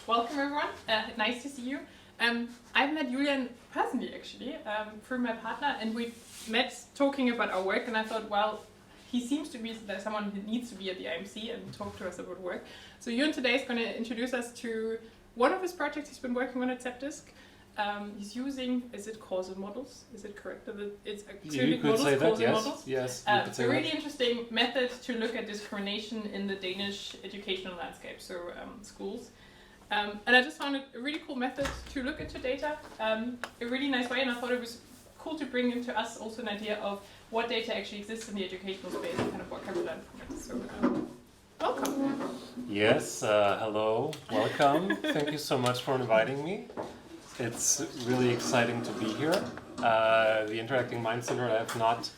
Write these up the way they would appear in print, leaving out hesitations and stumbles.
welcome everyone. Nice to see you. I've met Julian personally, actually, through my partner, and we met talking about our work. And I thought, well, he seems to be someone who needs to be at the IMC and talk to us about work. So Julian today is going to introduce us to one of his projects he's been working on at CEPDISC. He's using, is it causal models? Is it correct? It's acyclic models, causal models? Yes, it's a really interesting method to look at discrimination in the Danish educational landscape, so schools. And I just found it a really cool method to look into data, a really nice way, and I thought it was cool to bring into us also an idea of what data actually exists in the educational space and kind of what can be learned from it. So welcome. Yes, hello, welcome. Thank you so much for inviting me. It's really exciting to be here. The Interacting Mind Center, I have not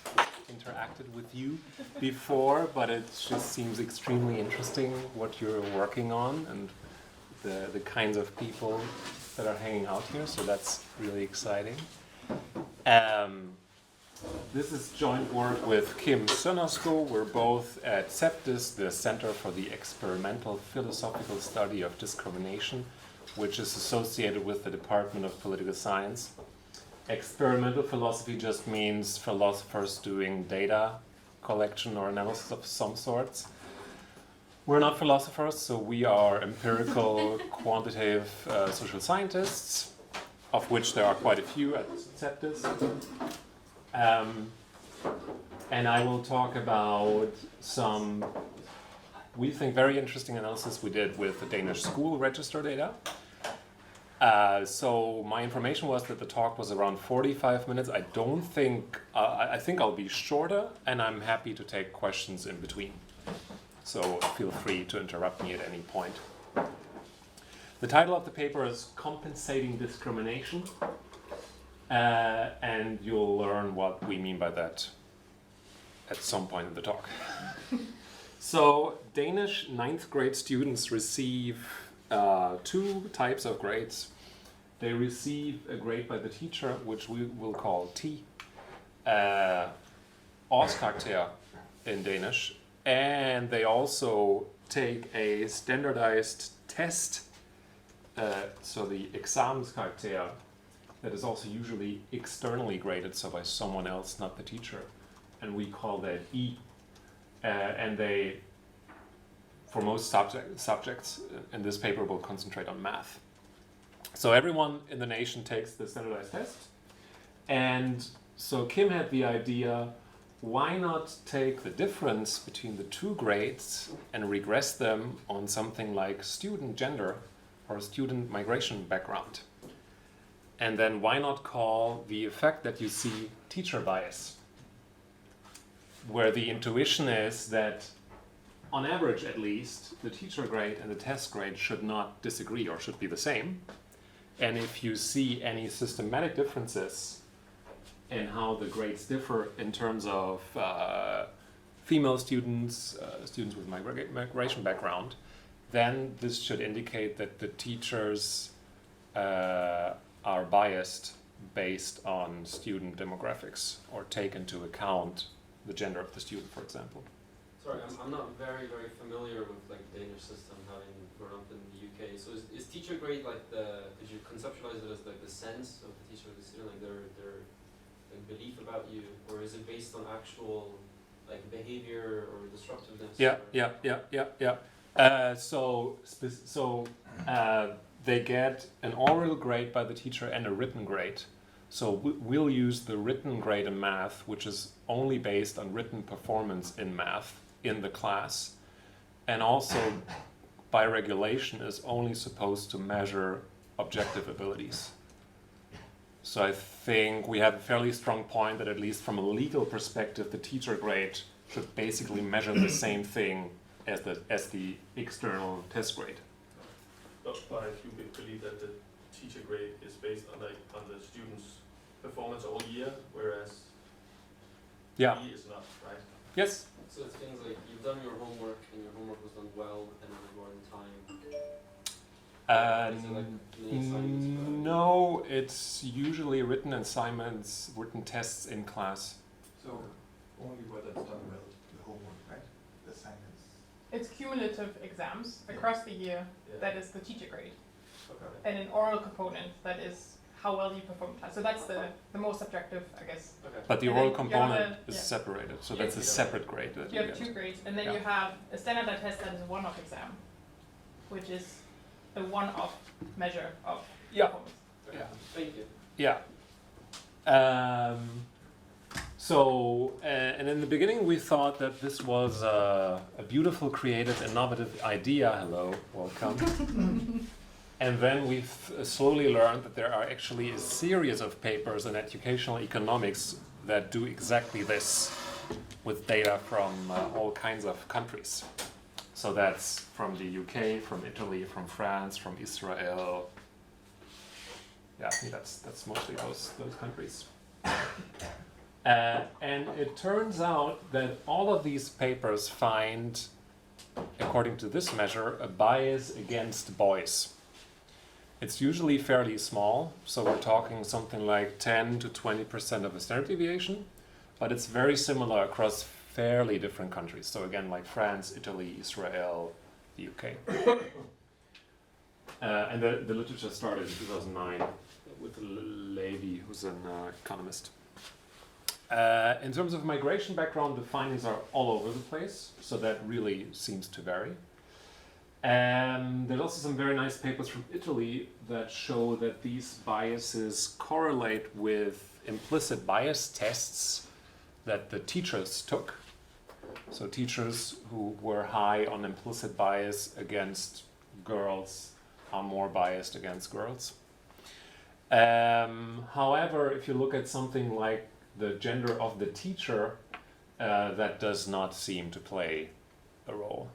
interacted with you before, but it just seems extremely interesting what you're working on and the kinds of people that are hanging out here, so that's really exciting. This is joint work with Kim Sønderskov. We're both at CEPDISC, the Center for the Experimental Philosophical Study of Discrimination, which is associated with the Department of Political Science. Experimental philosophy just means philosophers doing data collection or analysis of some sorts. We're not philosophers, so we are empirical, quantitative social scientists, of which there are quite a few at CEPDISC. And I will talk about some, we think, very interesting analysis we did with the Danish school register data. So my information was that the talk was around 45 minutes. I think I'll be shorter, and I'm happy to take questions in between. So feel free to interrupt me at any point. The title of the paper is Compensating Discrimination, and you'll learn what we mean by that at some point in the talk. So Danish 9th grade students receive two types of grades. They receive a grade by the teacher, which we will call T, årskarakter in Danish, and they also take a standardized test, so the examenskarakter, that is also usually externally graded, so by someone else, not the teacher, and we call that E. And they, for most subjects in this paper, will concentrate on math. So everyone in the nation takes the standardized test. And so Kim had the idea, why not take the difference between the two grades and regress them on something like student gender or student migration background? And then why not call the effect that you see teacher bias, where the intuition is that on average, at least, the teacher grade and the test grade should not disagree or should be the same. And if you see any systematic differences in how the grades differ in terms of female students, students with migration background, then this should indicate that the teachers are biased based on student demographics or take into account the gender of the student, for example. Sorry, I'm not very familiar with like the Danish system, having grown up in the UK. So is teacher grade like could you conceptualize it as like the sense of the teacher of the student, like their like belief about you, or is it based on actual like behavior or disruptiveness? They get an oral grade by the teacher and a written grade. So we'll use the written grade in math, which is only based on written performance in math in the class, and also by regulation is only supposed to measure objective abilities. So I think we have a fairly strong point that at least from a legal perspective, the teacher grade should basically measure the same thing as the external test grade. But you believe that the teacher grade is based on the student's performance all year, whereas E is not, right? Yes. So it's things like you've done your homework and your homework was done well and you were on time. No, it's usually written assignments, written tests in class. So only whether it's done well, the homework, right? The assignments. It's cumulative exams across the year. Yeah. That is the teacher grade. Okay. and an oral component that is how well you perform the task. So that's the most objective, I guess. Okay. But the And oral then you have component a- is yeah. separated, so Yeah. that's a separate grade that You you have get. 2 grades, and then Yeah. you have a standardized test that is a one-off exam, which is a one-off measure of Yeah. performance. Okay. Yeah. Thank you. Yeah. And in the beginning we thought that this was a beautiful, creative, innovative idea. Hello, welcome. And then we've slowly learned that there are actually a series of papers in educational economics that do exactly this with data from all kinds of countries. So that's from the UK, from Italy, from France, from Israel. Yeah, I think that's mostly those countries. And it turns out that all of these papers find, according to this measure, a bias against boys. It's usually fairly small, so we're talking something like 10 to 20% of a standard deviation, but it's very similar across fairly different countries. So again, like France, Italy, Israel, the UK. And the literature started in 2009 with Levy, who's an economist. In terms of migration background, the findings are all over the place, so that really seems to vary. And there's also some very nice papers from Italy that show that these biases correlate with implicit bias tests that the teachers took. So teachers who were high on implicit bias against girls are more biased against girls. However, if you look at something like the gender of the teacher, that does not seem to play a role.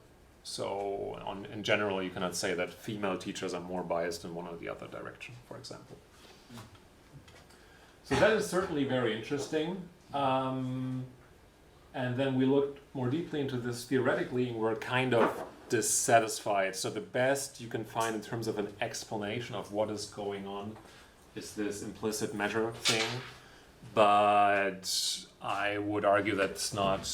So in general, you cannot say that female teachers are more biased in one or the other direction, for example. So that is certainly very interesting. And then we looked more deeply into this theoretically, and we're kind of dissatisfied. So the best you can find in terms of an explanation of what is going on is this implicit measure thing. But I would argue that's not...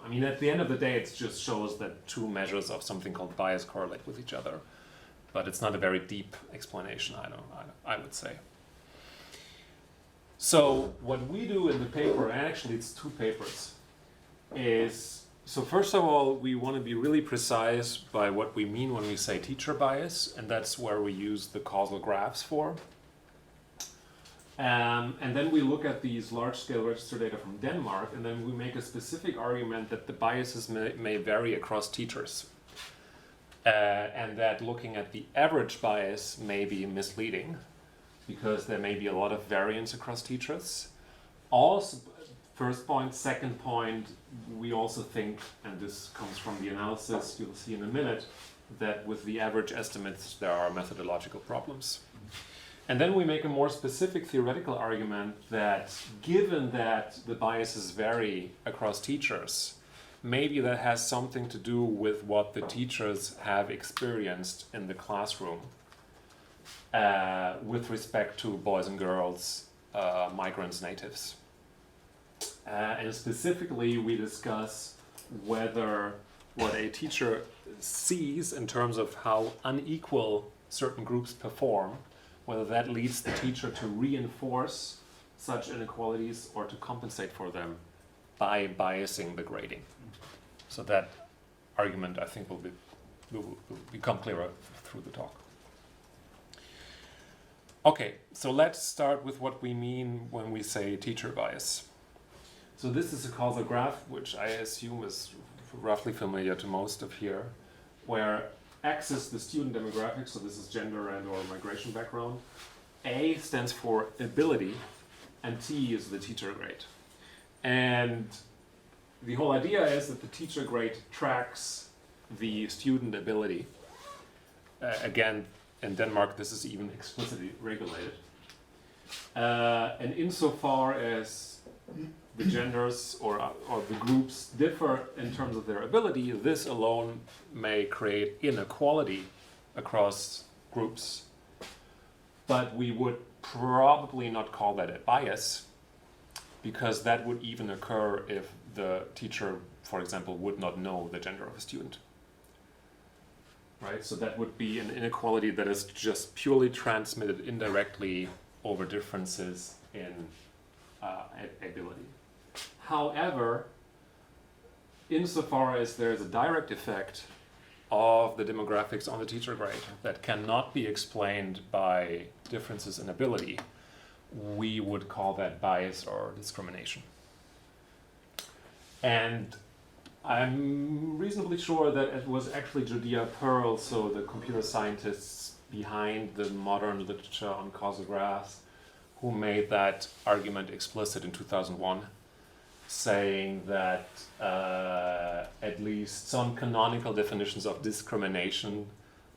I mean, at the end of the day, it just shows that 2 measures of something called bias correlate with each other. But it's not a very deep explanation, I would say. So what we do in the paper, and actually it's 2 papers, is, so first of all, we want to be really precise by what we mean when we say teacher bias, and that's where we use the causal graphs for. And then we look at these large-scale register data from Denmark, and then we make a specific argument that the biases may vary across teachers. And that looking at the average bias may be misleading, because there may be a lot of variance across teachers. Also, first point. Second point, we also think, and this comes from the analysis you'll see in a minute, that with the average estimates there are methodological problems. And then we make a more specific theoretical argument that given that the biases vary across teachers, maybe that has something to do with what the teachers have experienced in the classroom with respect to boys and girls, migrants, natives. And specifically we discuss whether what a teacher sees in terms of how unequal certain groups perform, whether that leads the teacher to reinforce such inequalities or to compensate for them by biasing the grading. So that argument, I think, will become clearer through the talk. Okay, so let's start with what we mean when we say teacher bias. So this is a causal graph, which I assume is roughly familiar to most of here, where X is the student demographic, so this is gender and or migration background. A stands for ability, and T is the teacher grade. And the whole idea is that the teacher grade tracks the student ability. Again, in Denmark, this is even explicitly regulated. And insofar as the genders or the groups differ in terms of their ability, this alone may create inequality across groups. But we would probably not call that a bias, because that would even occur if the teacher, for example, would not know the gender of a student. Right? right? So that would be an inequality that is just purely transmitted indirectly over differences in ability. However, insofar as there is a direct effect of the demographics on the teacher grade that cannot be explained by differences in ability, we would call that bias or discrimination. And I'm reasonably sure that it was actually Judea Pearl, so the computer scientists behind the modern literature on causal graphs, who made that argument explicit in 2001, saying that at least some canonical definitions of discrimination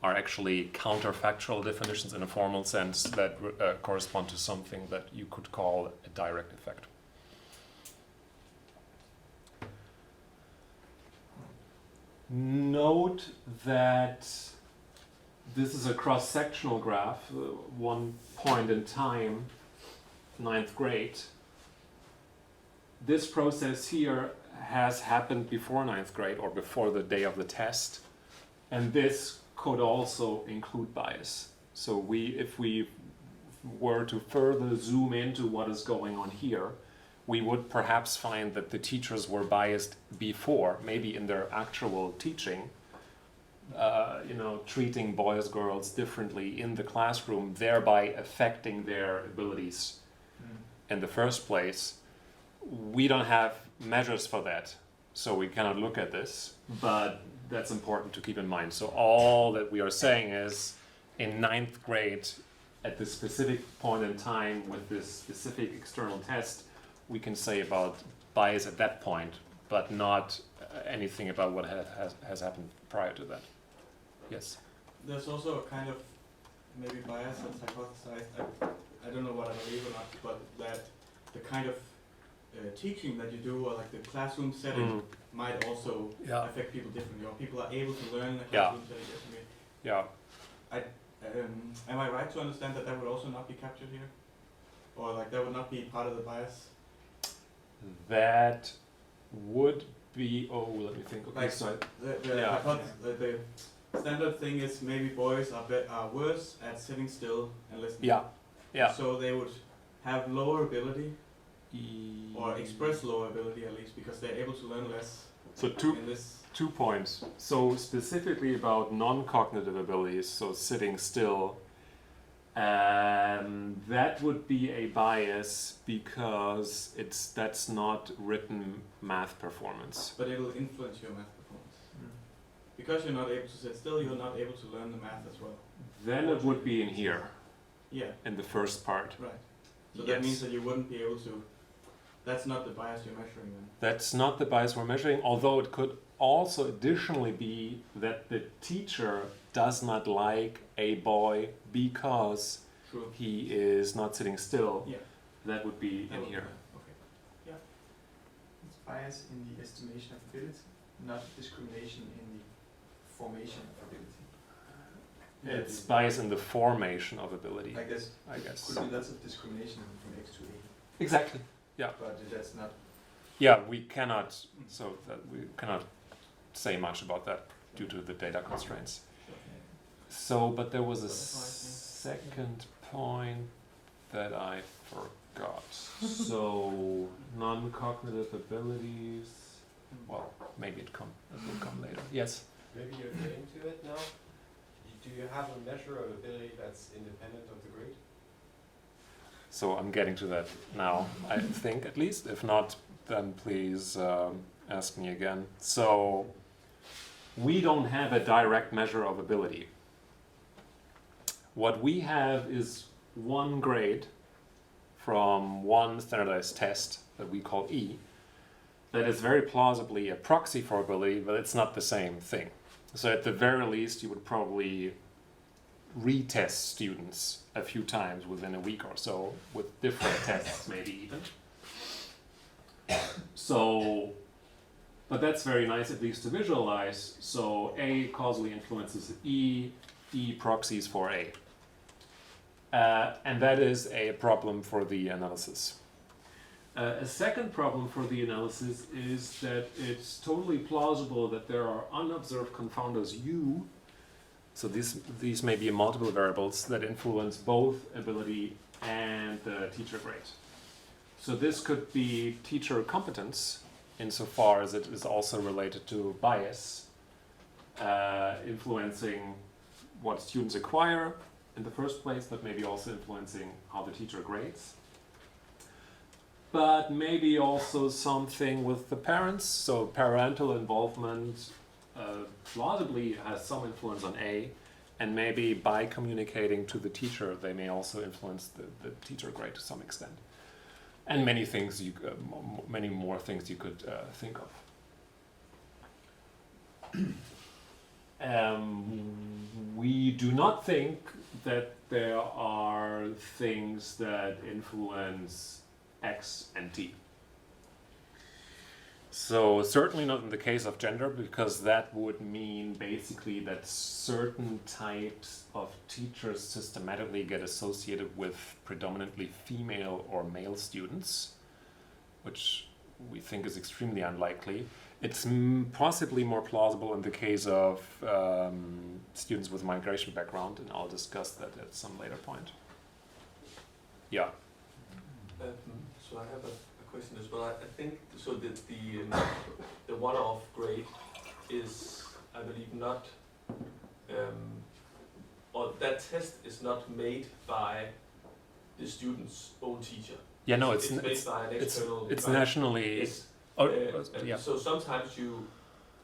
are actually counterfactual definitions in a formal sense that correspond to something that you could call a direct effect. Note that this is a cross-sectional graph, one point in time, 9th grade. This process here has happened before 9th grade or before the day of the test, and this could also include bias. So if we were to further zoom into what is going on here, we would perhaps find that the teachers were biased before, maybe in their actual teaching, treating boys, girls differently in the classroom, thereby affecting their abilities in the first place. We don't have measures for that, so we cannot look at this, but that's important to keep in mind. So all that we are saying is, in 9th grade, at this specific point in time with this specific external test, we can say about bias at that point, but not anything about what has happened prior to that. Yes? There's also a kind of maybe bias that's hypothesized. I don't know what I believe or not, but that the kind of teaching that you do, or like the classroom setting, might also affect people differently, or people are able to learn in a classroom setting differently. Yeah. Am I right to understand that that would also not be captured here? Or like that would not be part of the bias? That would be, let me think. Okay, Like so the standard thing is maybe boys are worse at sitting still and listening. Yeah. So they would have lower ability, or express lower ability at least, because they're able to learn less. So in this. 2 points. So specifically about non-cognitive abilities, so sitting still, that would be a bias because that's not written math performance. But it'll influence your math performance. Because you're not able to sit still, you're not able to learn the math as well. Then it would be in here. Yeah. In the first part. Right. So that means that you wouldn't be able to. That's not the bias you're measuring then. That's not the bias we're measuring, although it could also additionally be that the teacher does not like a boy because he is not sitting still. Yeah. That would be in here. Okay. Yeah. It's bias in the estimation of ability, not discrimination in the formation of ability. It's bias in the formation of ability. I guess. Could be lots of discrimination from X to A. Exactly. Yeah. But that's not. Yeah, we cannot say much about that due to the data constraints. So, but there was a second point that I forgot. So, non-cognitive abilities. Well, maybe it will come later. Yes. Maybe you're getting to it now. Do you have a measure of ability that's independent of the grade? So I'm getting to that now, I think, at least. If not, then please ask me again. So we don't have a direct measure of ability. What we have is one grade from one standardized test that we call E that is very plausibly a proxy for ability, but it's not the same thing. So at the very least, you would probably retest students a few times within a week or so with different tests, maybe even. So, but that's very nice at least to visualize. So A causally influences E, E proxies for A. And that is a problem for the analysis. A second problem for the analysis is that it's totally plausible that there are unobserved confounders U So these may be multiple variables that influence both ability and the teacher grade. So this could be teacher competence, insofar as it is also related to bias, influencing what students acquire in the first place, but maybe also influencing how the teacher grades. But maybe also something with the parents, so parental involvement plausibly has some influence on A, and maybe by communicating to the teacher, they may also influence the teacher grade to some extent. And many things, many more things you could think of. We do not think that there are things that influence X and T. So certainly not in the case of gender, because that would mean basically that certain types of teachers systematically get associated with predominantly female or male students, which we think is extremely unlikely. It's possibly more plausible in the case of students with migration background, and I'll discuss that at some later point. Yeah. So I have a question as well. I think so that the one-off grade is, I believe, not, or that test is not made by the student's own teacher. Yeah, no, it's made by an external. It's nationally. Yeah. So sometimes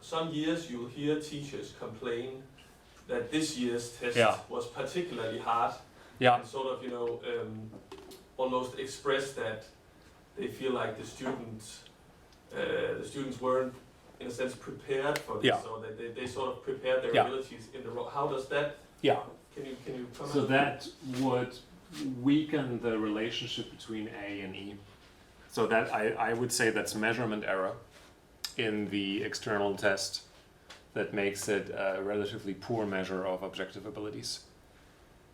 some years you'll hear teachers complain that this year's test was particularly hard. Yeah. And sort of, almost express that they feel like the students weren't, in a sense, prepared for this, or that they sort of prepared their abilities in the wrong. How does that? Yeah. Can you comment? So that would weaken the relationship between A and E. So that I would say that's measurement error in the external test that makes it a relatively poor measure of objective abilities.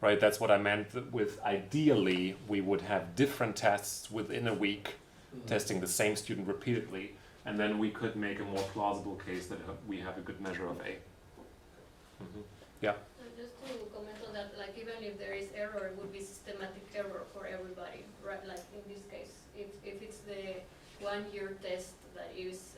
Right, that's what I meant with ideally we would have different tests within a week, testing the same student repeatedly, and then we could make a more plausible case that we have a good measure of A. Yeah. Just to comment on that, like even if there is error, it would be systematic error for everybody, right? Like in this case, if it's the 1 year test that is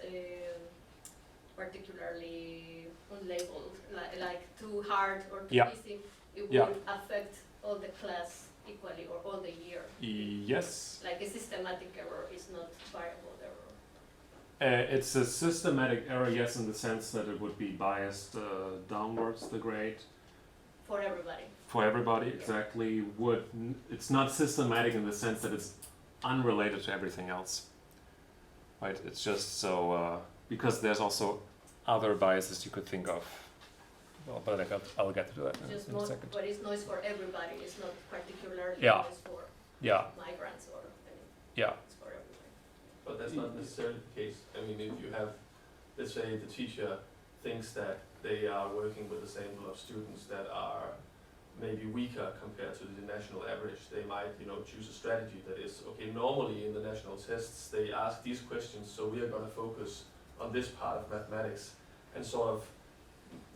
particularly unlabeled, like too hard or too easy, it would affect all the class equally or all the year. Yes. Like a systematic error is not variable error. It's a systematic error, yes, in the sense that it would be biased downwards, the grade. For everybody. For everybody, exactly. It's not systematic in the sense that it's unrelated to everything else. Right? It's just so, because there's also other biases you could think of. Well, but I'll get to that in a second. But it's noise for everybody. It's not particularly noise for migrants or anything. It's for everybody. But that's not necessarily the case. I mean, if you have, let's say, the teacher thinks that they are working with a sample of students that are maybe weaker compared to the national average, they might, choose a strategy that is, okay, normally in the national tests, they ask these questions, so we are going to focus on this part of mathematics and sort of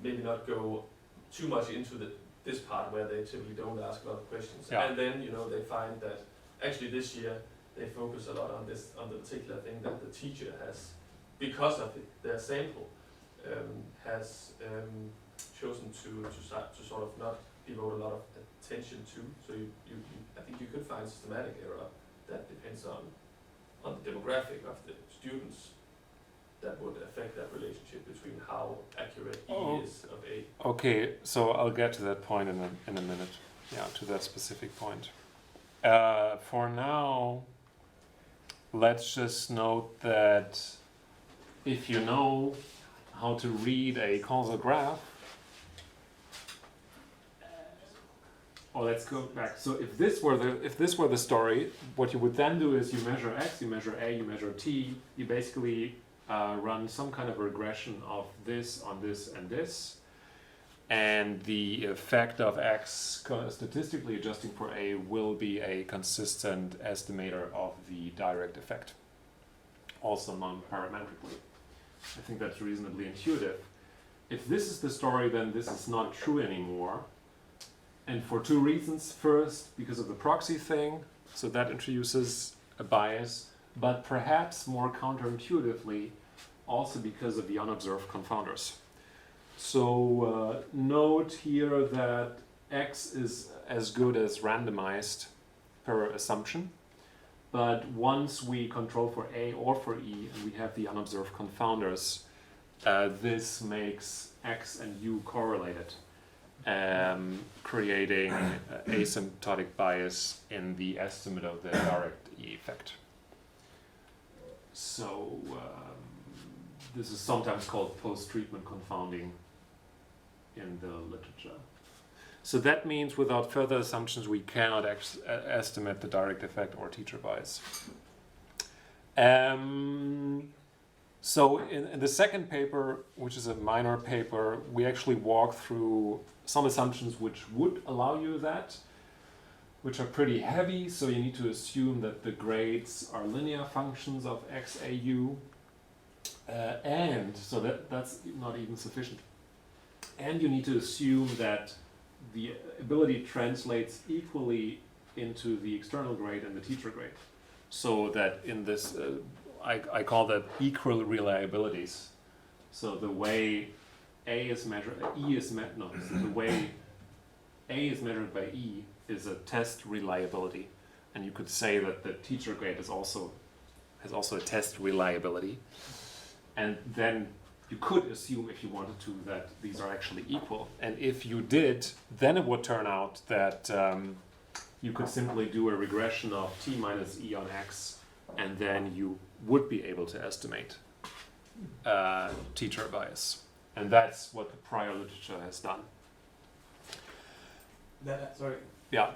maybe not go too much into this part where they typically don't ask a lot of questions. And then, they find that actually this year they focus a lot on the particular thing that the teacher has, because of their sample, has chosen to sort of not devote a lot of attention to. So I think you could find systematic error that depends on the demographic of the students that would affect that relationship between how accurate E is of A. Okay, so I'll get to that point in a minute. Yeah, to that specific point. For now, let's just note that if you know how to read a causal graph, let's go back. So if this were the story, what you would then do is you measure X, you measure A, you measure T. You basically run some kind of regression of this on this and this, and the effect of X statistically adjusting for A will be a consistent estimator of the direct effect, also non-parametrically. I think that's reasonably intuitive. if this is the story, then this is not true anymore. And for two reasons. First, because of the proxy thing, so that introduces a bias, but perhaps more counterintuitively, also because of the unobserved confounders. So note here that X is as good as randomized per assumption, but once we control for A or for E, and we have the unobserved confounders, this makes X and U correlated, creating asymptotic bias in the estimate of the direct E effect. So this is sometimes called post-treatment confounding in the literature. So that means without further assumptions we cannot estimate the direct effect or teacher bias. So in the second paper, which is a minor paper, we actually walk through some assumptions which would allow you that, which are pretty heavy. So you need to assume that the grades are linear functions of XAU, and so that's not even sufficient. And you need to assume that the ability translates equally into the external grade and the teacher grade. So that in this, I call that equal reliabilities. So the way A is measured, the way A is measured by E is a test reliability. And you could say that the teacher grade has also a test reliability. And then you could assume, if you wanted to, that these are actually equal. And if you did, then it would turn out that you could simply do a regression of T minus E on X, and then you would be able to estimate teacher bias. And that's what the prior literature has done. Sorry. Yeah.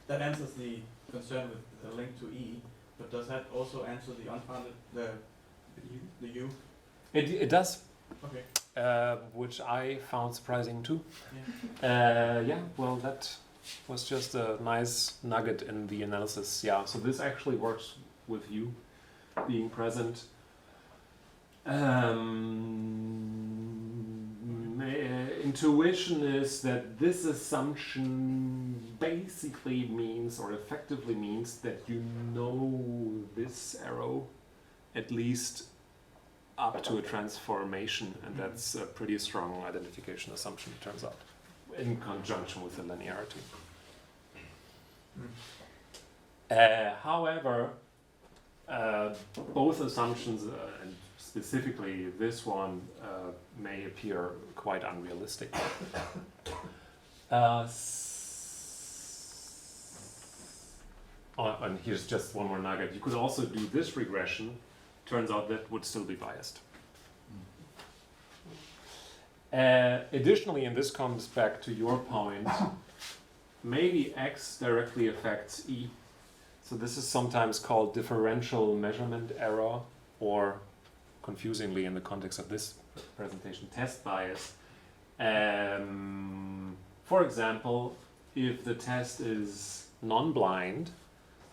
That answers the concern with the link to E, but does that also answer the unfounded, the U? It does. Okay. Which I found surprising too. Yeah. Well, that was just a nice nugget in the analysis. Yeah, so this actually works with you being present. Intuition is that this assumption basically means, or effectively means, that you know this arrow at least up to a transformation, and that's a pretty strong identification assumption, it turns out, in conjunction with the linearity. However, both assumptions, and specifically this one, may appear quite unrealistic. And here's just one more nugget. You could also do this regression. Turns out that would still be biased. Additionally, and this comes back to your point, maybe X directly affects E. So this is sometimes called differential measurement error, or confusingly in the context of this presentation, test bias. For example, if the test is non-blind,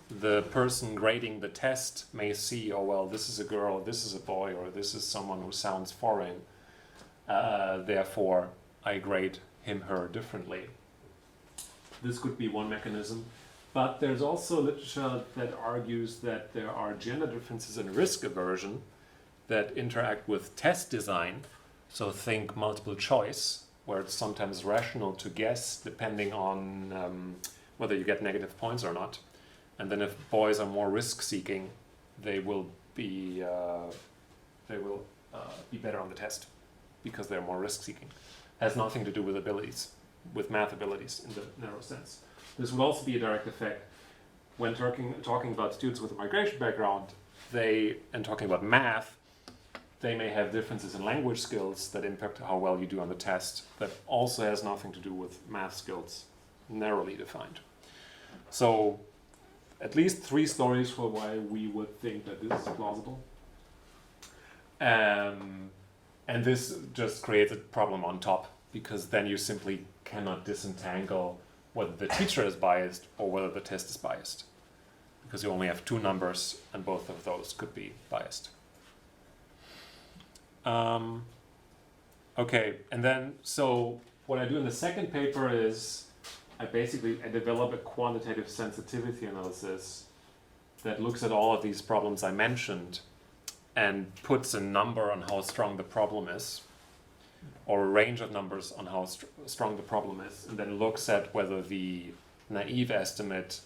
the person grading the test may see, oh well, this is a girl, this is a boy, or this is someone who sounds foreign. Therefore, I grade him, her differently. This could be one mechanism. But there's also literature that argues that there are gender differences in risk aversion that interact with test design. So think multiple choice, where it's sometimes rational to guess depending on whether you get negative points or not. And then if boys are more risk-seeking, they will be better on the test because they're more risk-seeking. Has nothing to do with abilities, with math abilities in the narrow sense. This would also be a direct effect when talking about students with a migration background. And talking about math, they may have differences in language skills that impact how well you do on the test. That also has nothing to do with math skills, narrowly defined. So, at least 3 stories for why we would think that this is plausible. And this just creates a problem on top, because then you simply cannot disentangle whether the teacher is biased or whether the test is biased, because you only have 2 numbers and both of those could be biased. Okay, and then, so what I do in the second paper is I develop a quantitative sensitivity analysis that looks at all of these problems I mentioned and puts a number on how strong the problem is, or a range of numbers on how strong the problem is, and then looks at whether the naive estimate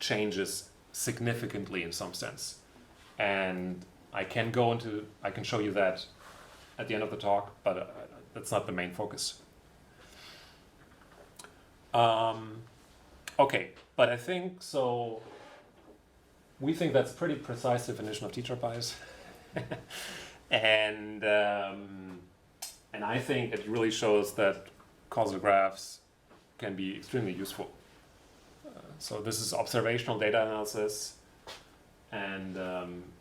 changes significantly in some sense. And I can show you that at the end of the talk, but that's not the main focus. Okay, but I think so. We think that's a pretty precise definition of teacher bias, and I think it really shows that causal graphs can be extremely useful. So this is observational data analysis, and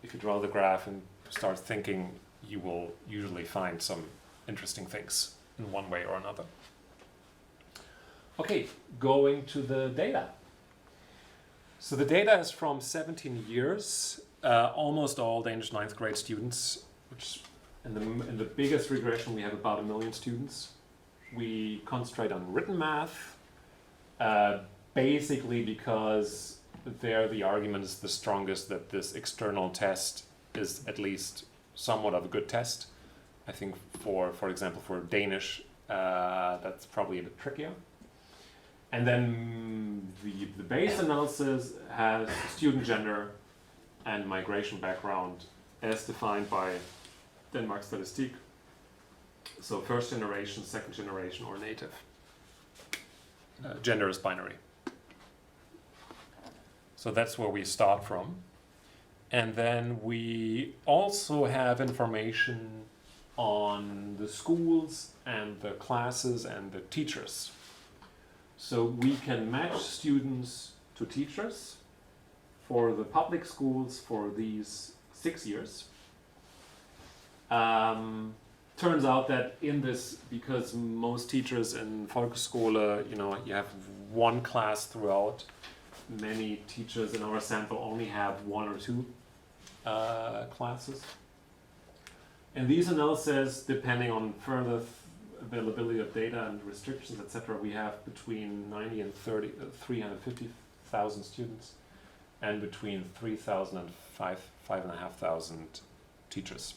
if you draw the graph and start thinking, you will usually find some interesting things in one way or another. Okay, going to the data. So the data is from 17 years, almost all Danish 9th grade students, which in the biggest regression we have about 1 million students. We concentrate on written math, basically because there the argument is the strongest that this external test is at least somewhat of a good test. I think for example for Danish, that's probably a bit trickier. And then the base analysis has student gender and migration background as defined by Denmark Statistik. So first generation, second generation, or native. Gender is binary. So that's where we start from. And then we also have information on the schools and the classes and the teachers. So we can match students to teachers for the public schools for these 6 years. Turns out that in this, because most teachers in Folkeskole, you have one class throughout, many teachers in our sample only have 1 or 2 classes. In these analyses, depending on further availability of data and restrictions, etc., we have between 90 and 350,000 students, and between 3,000 and 5,500 teachers.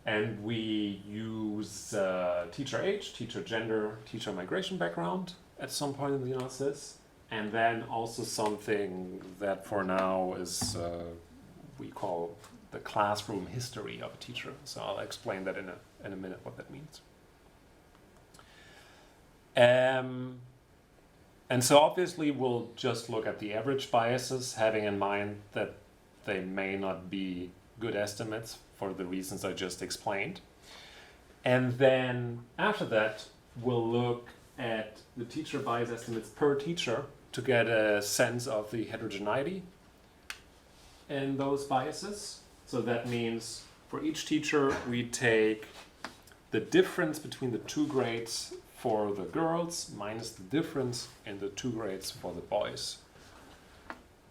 And we use teacher age, teacher gender, teacher migration background at some point in the analysis, and then also something that for now is we call the classroom history of a teacher. So I'll explain that in a minute what that means. And so obviously we'll just look at the average biases, having in mind that they may not be good estimates for the reasons I just explained. And then after that, we'll look at the teacher bias estimates per teacher to get a sense of the heterogeneity in those biases. So that means for each teacher, we take the difference between the 2 grades for the girls minus the difference in the 2 grades for the boys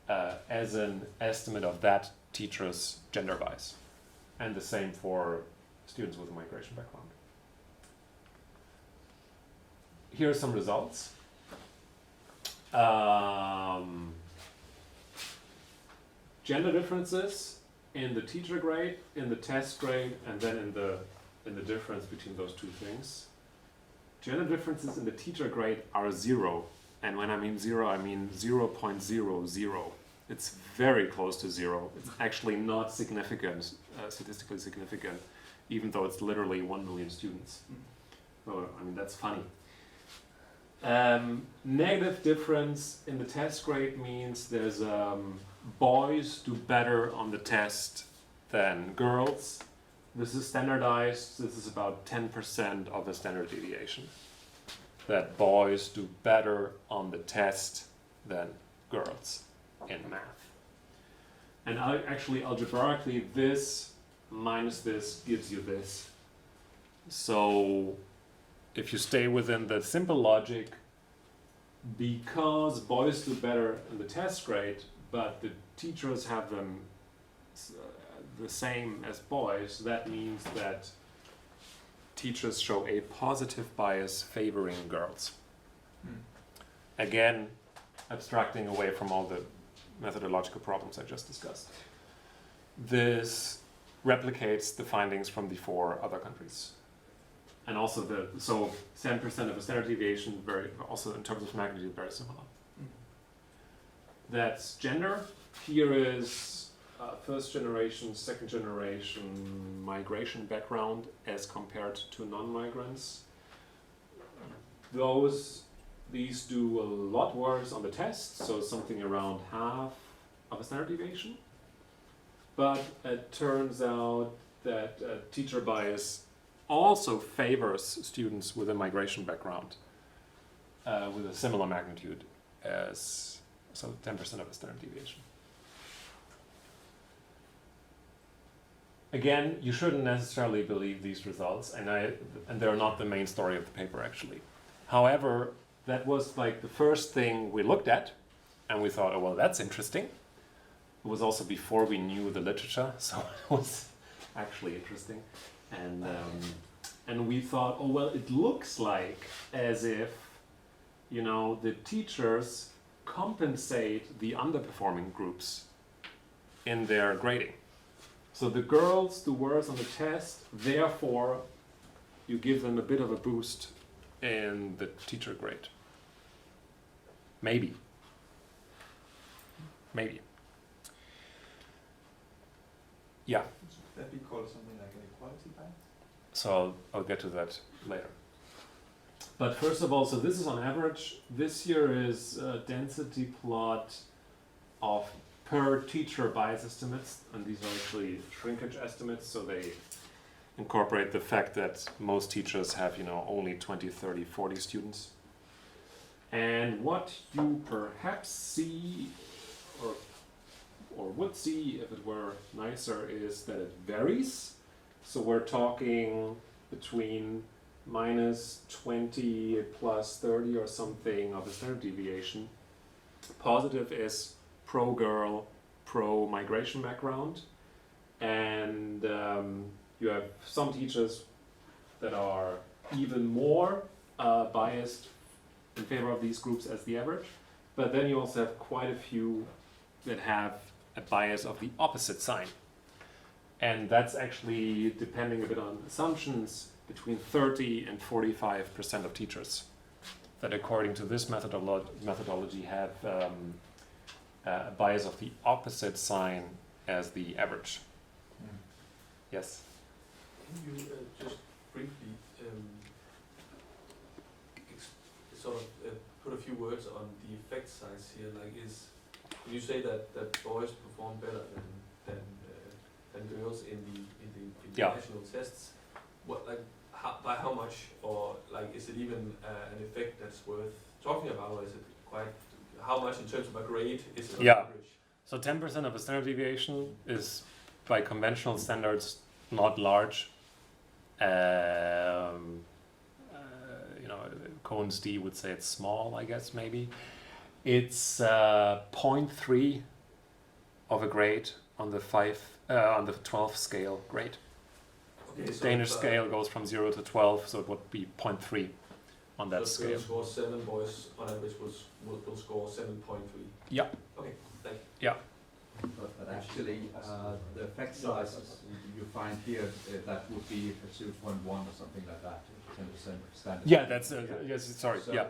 as an estimate of that teacher's gender bias. And the same for students with a migration background. Here are some results. Gender differences in the teacher grade, in the test grade, and then in the difference between those 2 things. Gender differences in the teacher grade are 0. And when I mean 0, I mean 0.00. It's very close to 0. It's actually not significant, statistically significant, even though it's literally 1 million students. So, I mean, that's funny. Negative difference in the test grade means there's boys do better on the test than girls. This is standardized. This is about 10% of the standard deviation. That boys do better on the test than girls in math. And actually, algebraically, this minus this gives you this. So if you stay within the simple logic, because boys do better in the test grade, but the teachers have them the same as boys, that means that teachers show a positive bias favoring girls. Mm. Again, abstracting away from all the methodological problems I just discussed. This replicates the findings from the 4 other countries. And also 10% of a standard deviation, also in terms of magnitude, very similar. Mm. That's gender. Here is first generation, second generation migration background as compared to non-migrants. These do a lot worse on the test, so something around half of a standard deviation. But it turns out that teacher bias also favors students with a migration background with a similar magnitude as 10% of a standard deviation. Again, you shouldn't necessarily believe these results, and they're not the main story of the paper actually. However, that was like the first thing we looked at, and we thought, oh well, that's interesting. It was also before we knew the literature, so it was actually interesting. And we thought, oh well, it looks like as if, the teachers compensate the underperforming groups in their grading. So the girls do worse on the test, therefore you give them a bit of a boost in the teacher grade. Maybe. Yeah. Should that be called something like an equality bias? So I'll get to that later. But first of all, so this is on average. This here is a density plot of per teacher bias estimates, and these are actually shrinkage estimates, so they incorporate the fact that most teachers have, only 20, 30, 40 students. And what you perhaps see, or would see if it were nicer, is that it varies. So we're talking between minus 20 plus 30 or something of a standard deviation. Positive is pro-girl, pro-migration background. And you have some teachers that are even more biased in favor of these groups as the average. But then you also have quite a few that have a bias of the opposite sign. And that's actually depending a bit on assumptions, between 30 and 45% of teachers that according to this methodology have a bias of the opposite sign as the average. Mm. Yes? Can you just briefly put a few words on the effect size here? Like, you say that boys perform better than girls in the Yeah. national tests. What, like, by how much, or like, is it even an effect that's worth talking about, or is it quite, how much in terms of a grade is it on Yeah. average? So 10% of a standard deviation is, by conventional standards, not large. Cohen's D would say it's small, I guess, maybe. It's 0.3 of a grade on the 12 scale grade. Okay, so Danish scale goes from 0 to 12, so it would be 0.3 on that so scale. girls score 7, boys on average will score 7.3. Yeah. Okay, thank you. But actually, the effect sizes you find here, that would be 0.1 or something like that, 10% standard. Yeah, that's yes. Sorry. So, Yeah.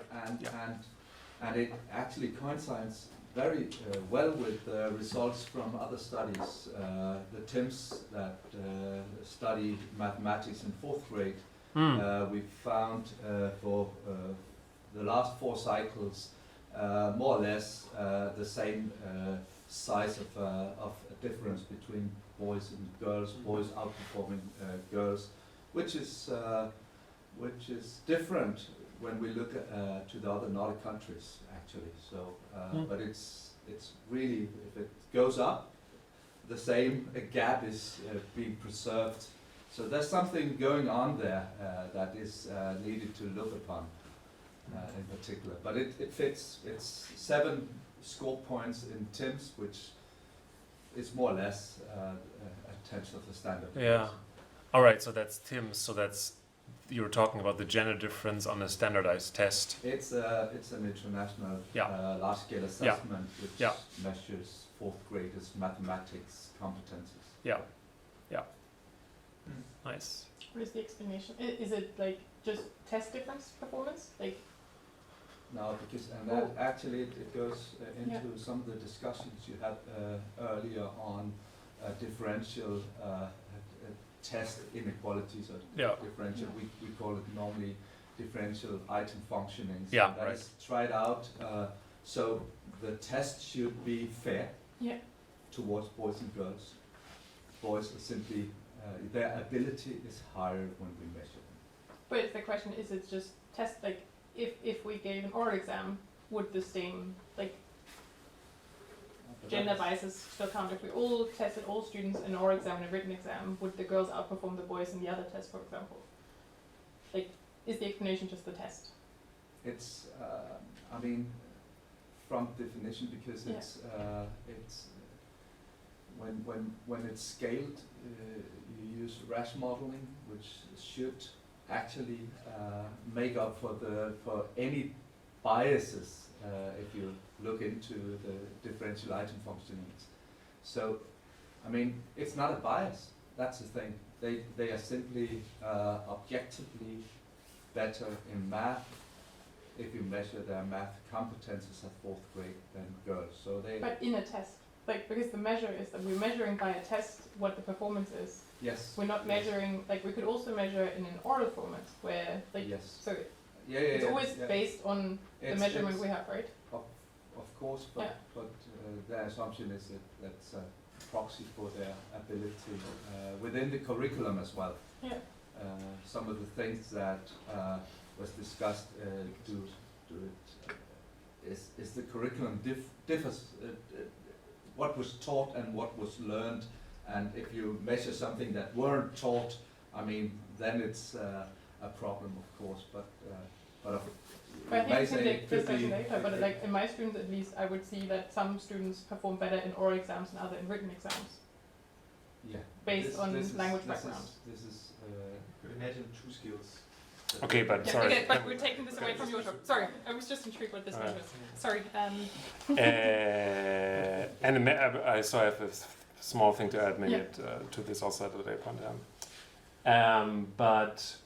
And it actually coincides very well with the results from other studies. The TIMS that study mathematics in 4th grade, we found for the last 4 cycles more or less the same size of a difference between boys and girls, boys outperforming girls, which is different when we look to the other Nordic countries actually. So, but it's really, if it goes up, the same gap is being preserved. So there's something going on there that is needed to look upon in particular. But it fits. It's 7 score points in TIMS, which is more or less a tenth of the standard. Yeah. All right. So that's TIMS. So that's you were talking about the gender difference on a standardized test. It's an international Yeah. large-scale assessment which Yeah. measures fourth graders' mathematics competences. Yeah. Mm. Nice. What is the explanation? Is it like just test difference performance? Like, No, because and that actually it goes into some of the discussions you had earlier on differential test inequalities or Yeah. differential. We call it normally differential item functionings. Yeah, And that right. is tried out. So the test should be fair towards boys and girls. Boys are simply their ability is higher when we measure them. but the question is, it's just test, like, if we gave an oral exam, would the same, like, But gender that's- biases still count? If we all tested all students in an oral exam and a written exam, would the girls outperform the boys in the other test, for example? Like, is the explanation just the test? It's, I mean, from definition, because it's when it's scaled, you use rash modeling, which should actually make up for any biases if you look into the differential item functionings. So, I mean, it's not a bias. That's the thing. They are simply objectively better in math if you measure their math competences at fourth grade than girls. So they But in a test, like, because the measure is that we're measuring by a test what the performance is. yes. We're not measuring, like, we could also measure in an oral format where, like, Yes. so Yeah, it's always based on the It's- measurement it's- we have, right? Of course, but Yeah. their assumption is that that's a proxy for their ability within the curriculum as well. Yeah. Some of the things that was discussed do it is the curriculum differs what was taught and what was learned, and if you measure something that weren't taught, I mean, then it's a problem, of course, but But I may think we say can it take could discussion be- later, but like in my students at least, I would see that some students perform better in oral exams and other in written exams, yeah. based on This is- language this background. This is Could imagine two skills. Okay, but Yeah, sorry. okay, but we're taking this away from your talk. Sorry, I was just intrigued what this measures. Sorry. And so I have a small thing to add maybe Yeah. to this also at a later point. But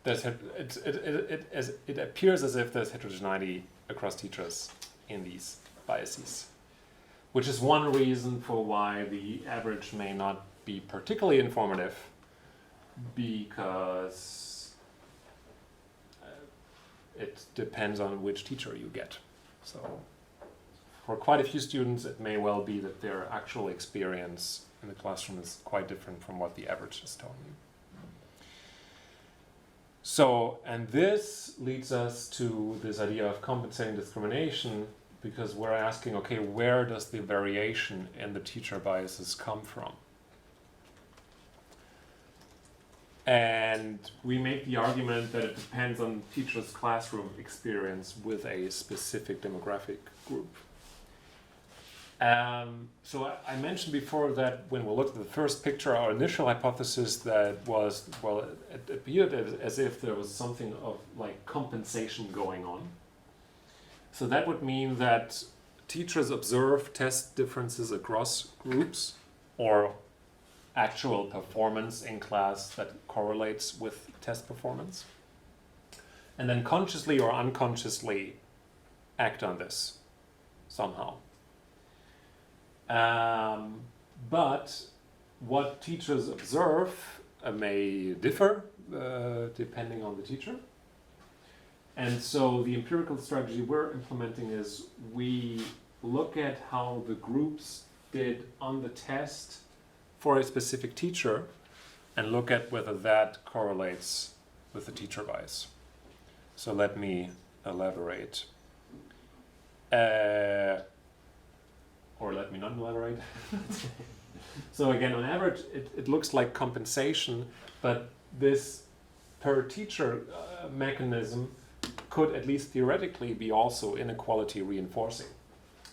there's it appears as if there's heterogeneity across teachers in these biases, which is one reason for why the average may not be particularly informative, because it depends on which teacher you get. So for quite a few students, it may well be that their actual experience in the classroom is quite different from what the average is telling you. So, and this leads us to this idea of compensating discrimination, because we're asking, okay, where does the variation in the teacher biases come from? And we make the argument that it depends on teachers' classroom experience with a specific demographic group. So I mentioned before that when we looked at the first picture, our initial hypothesis that was, well, it appeared as if there was something of like compensation going on. So that would mean that teachers observe test differences across groups or actual performance in class that correlates with test performance, and then consciously or unconsciously act on this somehow. But what teachers observe may differ depending on the teacher. And so the empirical strategy we're implementing is we look at how the groups did on the test for a specific teacher and look at whether that correlates with the teacher bias. So let me elaborate. Or let me not elaborate. So again, on average, it looks like compensation, but this per teacher mechanism could at least theoretically be also inequality reinforcing.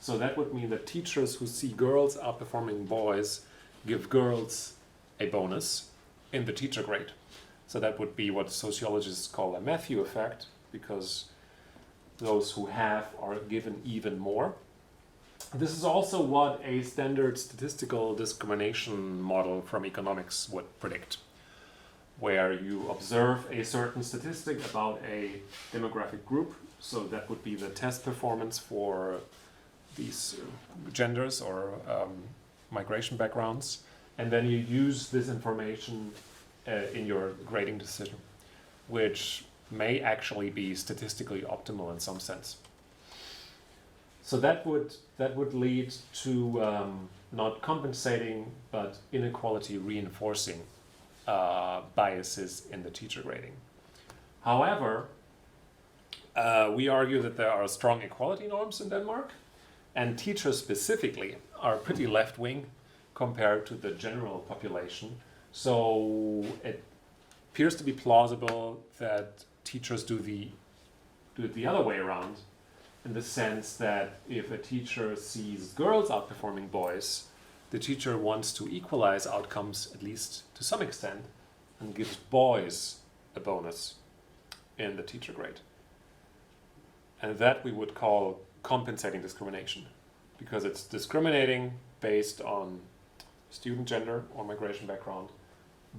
So that would mean that teachers who see girls outperforming boys give girls a bonus in the teacher grade, So that would be what sociologists call a Matthew effect, because those who have are given even more. This is also what a standard statistical discrimination model from economics would predict, where you observe a certain statistic about a demographic group. So that would be the test performance for these genders or migration backgrounds. And then you use this information in your grading decision, which may actually be statistically optimal in some sense. So that would lead to not compensating, but inequality-reinforcing biases in the teacher grading. However, we argue that there are strong equality norms in Denmark, and teachers specifically are pretty left-wing compared to the general population. So it appears to be plausible that teachers do it the other way around, in the sense that if a teacher sees girls outperforming boys, the teacher wants to equalize outcomes, at least to some extent, and gives boys a bonus in the teacher grade. And that we would call compensating discrimination, because it's discriminating based on student gender or migration background,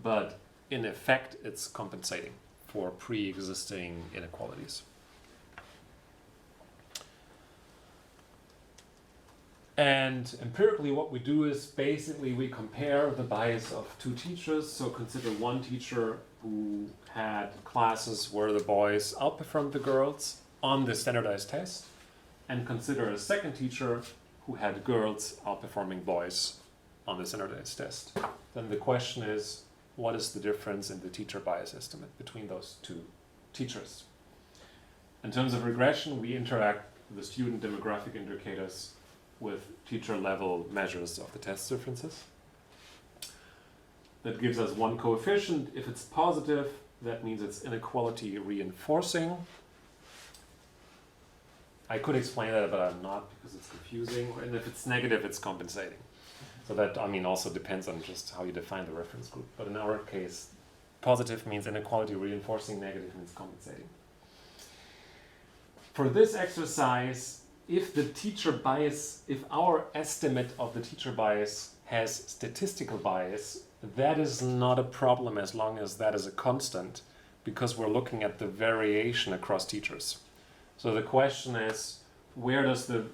but in effect it's compensating for pre-existing inequalities. And empirically what we do is basically we compare the bias of two teachers. So consider one teacher who had classes where the boys outperformed the girls on the standardized test, and consider a second teacher who had girls outperforming boys on the standardized test. Then the question is, what is the difference in the teacher bias estimate between those two teachers? In terms of regression, we interact the student demographic indicators with teacher level measures of the test differences. That gives us one coefficient. If it's positive, that means it's inequality reinforcing. I could explain that, but I'm not, because it's confusing. And if it's negative, it's compensating. So that, also depends on just how you define the reference group. But in our case, positive means inequality reinforcing, negative means compensating. For this exercise, if the teacher bias, if our estimate of the teacher bias has statistical bias, that is not a problem as long as that is a constant, because we're looking at the variation across teachers. So the question is, where does the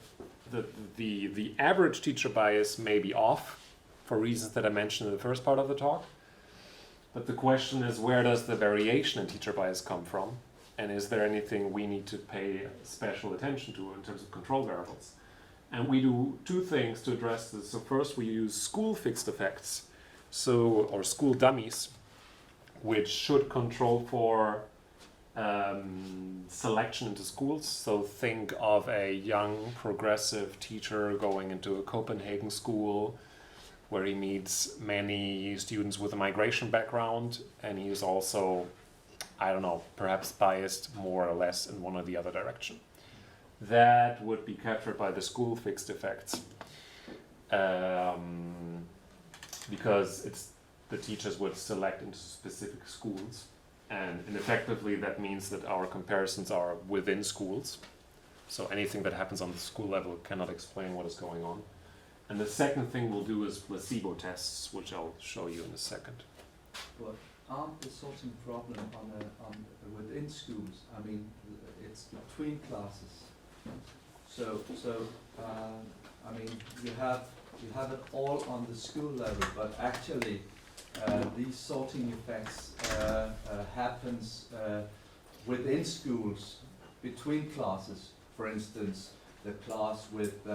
average teacher bias may be off for reasons that I mentioned in the first part of the talk. But the question is, where does the variation in teacher bias come from? And is there anything we need to pay special attention to in terms of control variables? And we do two things to address this. So first we use school fixed effects, or school dummies, which should control for selection into schools. So think of a young progressive teacher going into a Copenhagen school where he meets many students with a migration background, and he is also, perhaps biased more or less in one or the other direction. That would be captured by the school fixed effects, because the teachers would select into specific schools, and effectively that means that our comparisons are within schools. So anything that happens on the school level cannot explain what is going on. And the second thing we'll do is placebo tests, which I'll show you in a second. But aren't the sorting problem within schools? I mean, it's between classes. So you have it all on the school level, but actually these sorting effects happens within schools, between classes. For instance, the class with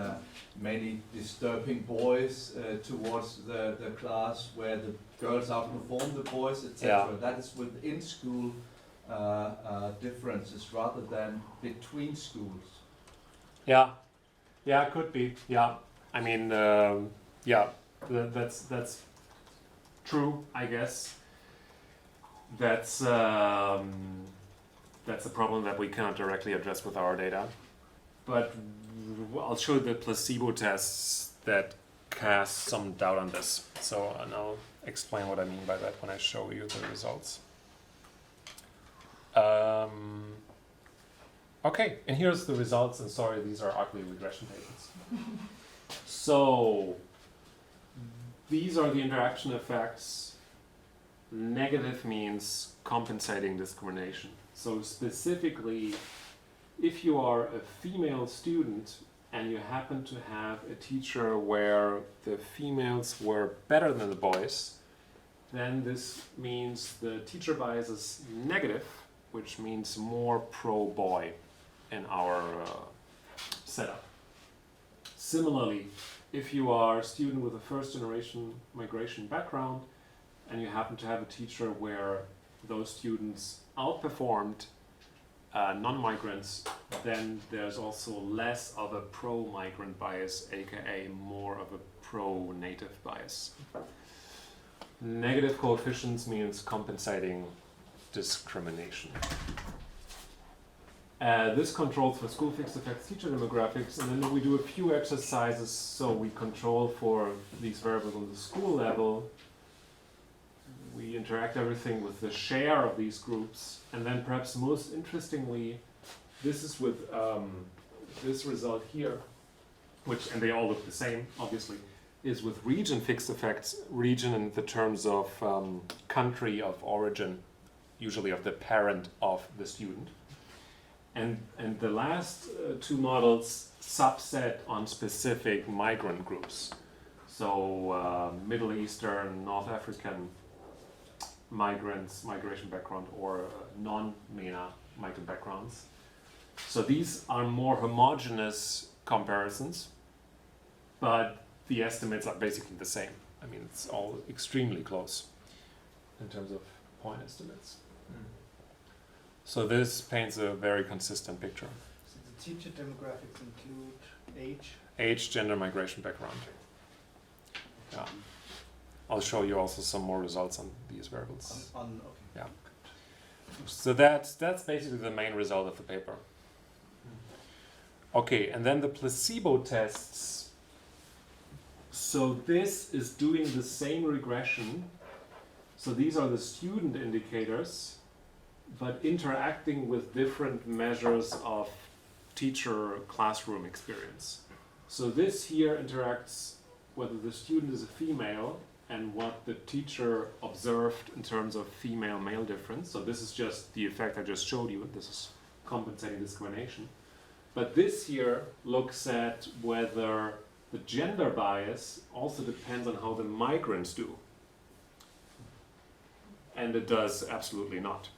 many disturbing boys towards the class where the girls outperform the boys, etc. Yeah. That is within school differences rather than between schools. Yeah, it could be. Yeah, I mean, that's true. I guess that's a problem that we cannot directly address with our data. But I'll show the placebo tests that cast some doubt on this. So and I'll explain what I mean by that when I show you the results. Okay, and here's the results, and sorry, these are ugly regression tables. So, these are the interaction effects. Negative means compensating discrimination. So specifically, if you are a female student and you happen to have a teacher where the females were better than the boys, then this means the teacher bias is negative, which means more pro-boy in our setup. Similarly, if you are a student with a first-generation migration background and you happen to have a teacher where those students outperformed non-migrants, then there's also less of a pro-migrant bias, aka more of a pro-native bias. Negative coefficients means compensating discrimination. This controls for school fixed effects, teacher demographics, and then we do a few exercises so we control for these variables on the school level. We interact everything with the share of these groups, and then perhaps most interestingly, this is with this result here, which, and they all look the same, obviously, is with region fixed effects, region in the terms of country of origin, usually of the parent of the student. And the last two models subset on specific migrant groups. So Middle Eastern, North African migrants, migration background, or non-MENA migrant backgrounds. So these are more homogeneous comparisons, but the estimates are basically the same. I mean, it's all extremely close in terms of point estimates. So this paints a very consistent picture. So the teacher demographics include age? Age, gender, migration background. Yeah. I'll show you also some more results on these variables. Okay. Yeah. So that's basically the main result of the paper. Okay, and then the placebo tests. So this is doing the same regression. So these are the student indicators, but interacting with different measures of teacher classroom experience. So this here interacts whether the student is a female and what the teacher observed in terms of female-male difference. So this is just the effect I just showed you. This is compensating discrimination. But this here looks at whether the gender bias also depends on how the migrants do. And it does absolutely not.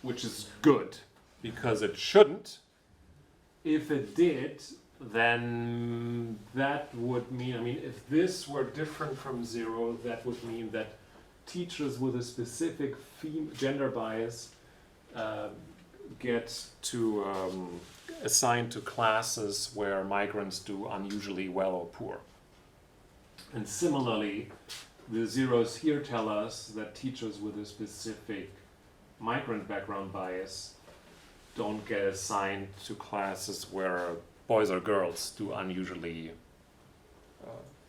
Which is good, because it shouldn't. If it did, then that would mean, I mean, if this were different from 0, that would mean that teachers with a specific gender bias get to assigned to classes where migrants do unusually well or poor. And similarly, the zeros here tell us that teachers with a specific migrant background bias don't get assigned to classes where boys or girls do unusually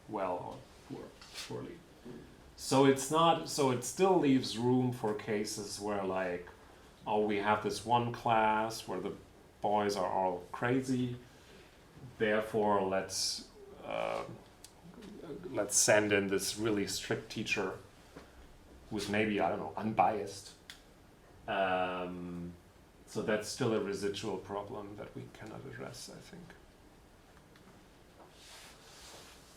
well or poorly. So it's not, so it still leaves room for cases where, like, oh, we have this one class where the boys are all crazy, therefore let's send in this really strict teacher who's maybe, I don't know, unbiased. So that's still a residual problem that we cannot address, I think.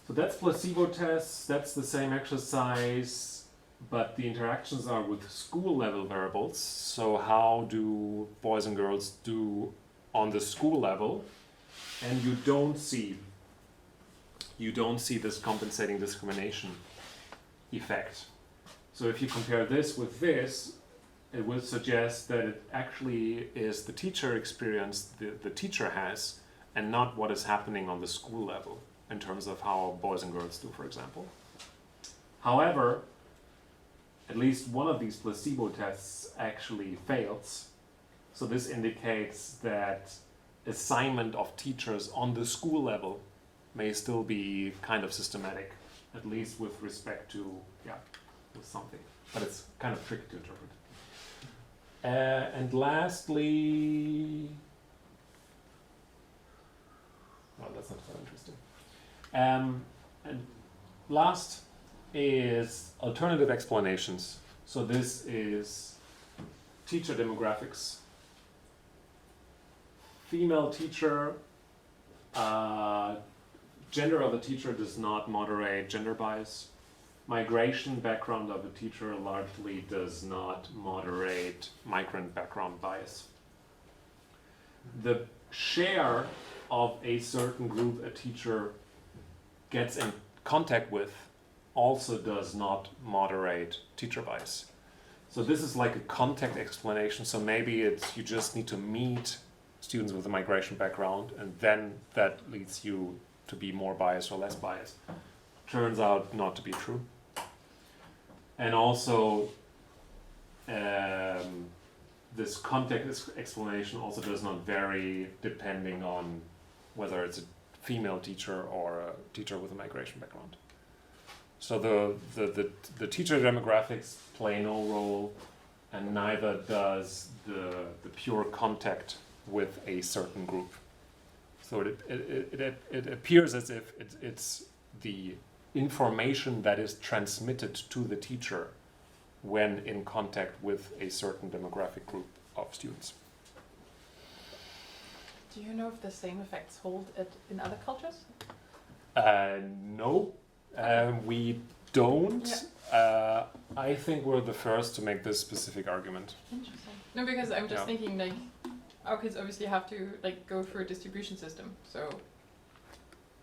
So that's placebo tests, that's the same exercise, but the interactions are with school level variables. So how do boys and girls do on the school level? And you don't see this compensating discrimination effect. So if you compare this with this, it would suggest that it actually is the teacher experience the teacher has, and not what is happening on the school level in terms of how boys and girls do, for example. However, at least one of these placebo tests actually fails. So this indicates that assignment of teachers on the school level may still be kind of systematic, at least with respect to, with something. But it's kind of tricky to interpret. And lastly, well, that's not so interesting. And last is alternative explanations. So this is teacher demographics. Female teacher, gender of a teacher does not moderate gender bias. Migration background of a teacher largely does not moderate migrant background bias. The share of a certain group a teacher gets in contact with also does not moderate teacher bias. So this is like a contact explanation. So maybe it's you just need to meet students with a migration background, and then that leads you to be more biased or less biased. Turns out not to be true. And also, this context explanation also does not vary depending on whether it's a female teacher or a teacher with a migration background. So the teacher demographics play no role, and neither does the pure contact with a certain group. So it appears as if it's the information that is transmitted to the teacher when in contact with a certain demographic group of students. Do you know if the same effects hold in other cultures? No, we don't. Yeah. I think we're the first to make this specific argument. Interesting. No, because I'm just thinking like our kids obviously have to like go through a distribution system. So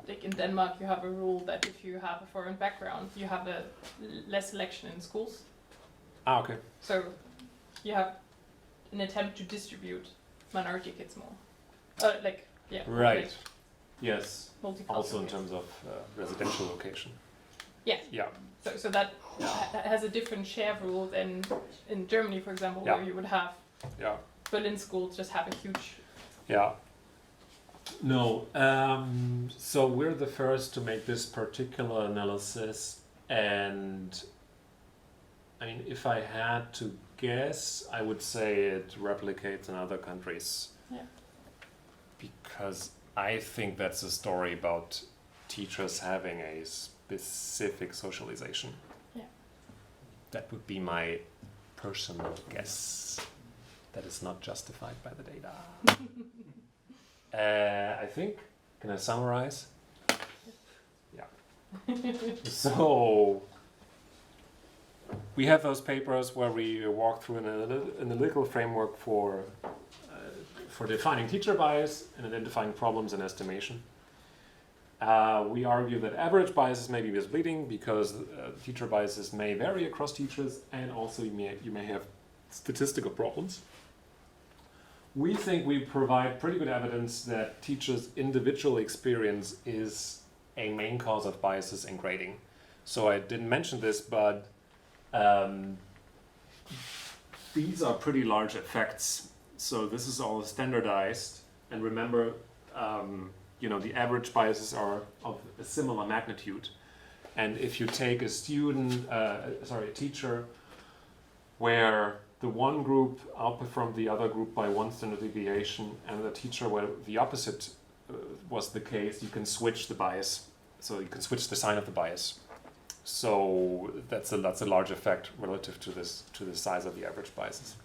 like in Denmark you have a rule that if you have a foreign background you have a less selection in schools. Ah, okay. So you have an attempt to distribute minority kids more. Right. Like Yes. multicultural Also in kids. terms of residential location. Yeah. Yeah. So that has a different share rule than in Germany, for example, Yeah. where you would have Yeah. Berlin schools just have a huge. Yeah. No. So we're the first to make this particular analysis, and I mean, if I had to guess, I would say it replicates in other countries. Yeah. Because I think that's a story about teachers having a specific socialization. Yeah. That would be my personal guess. That is not justified by the data. I think, can I summarize? Yeah. So, we have those papers where we walk through an analytical framework for defining teacher bias and identifying problems in estimation. We argue that average biases may be misleading because teacher biases may vary across teachers, and also you may have statistical problems. We think we provide pretty good evidence that teachers' individual experience is a main cause of biases in grading. So I didn't mention this, but these are pretty large effects. So this is all standardized, and remember, the average biases are of a similar magnitude. And if you take a teacher, where the one group outperformed the other group by one standard deviation, and the teacher where the opposite was the case, you can switch the bias. So you can switch the sign of the bias. So that's a large effect relative to the size of the average biases.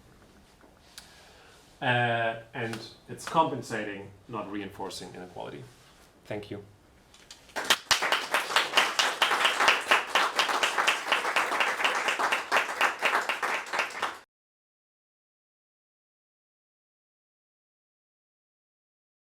And it's compensating, not reinforcing inequality. Thank you.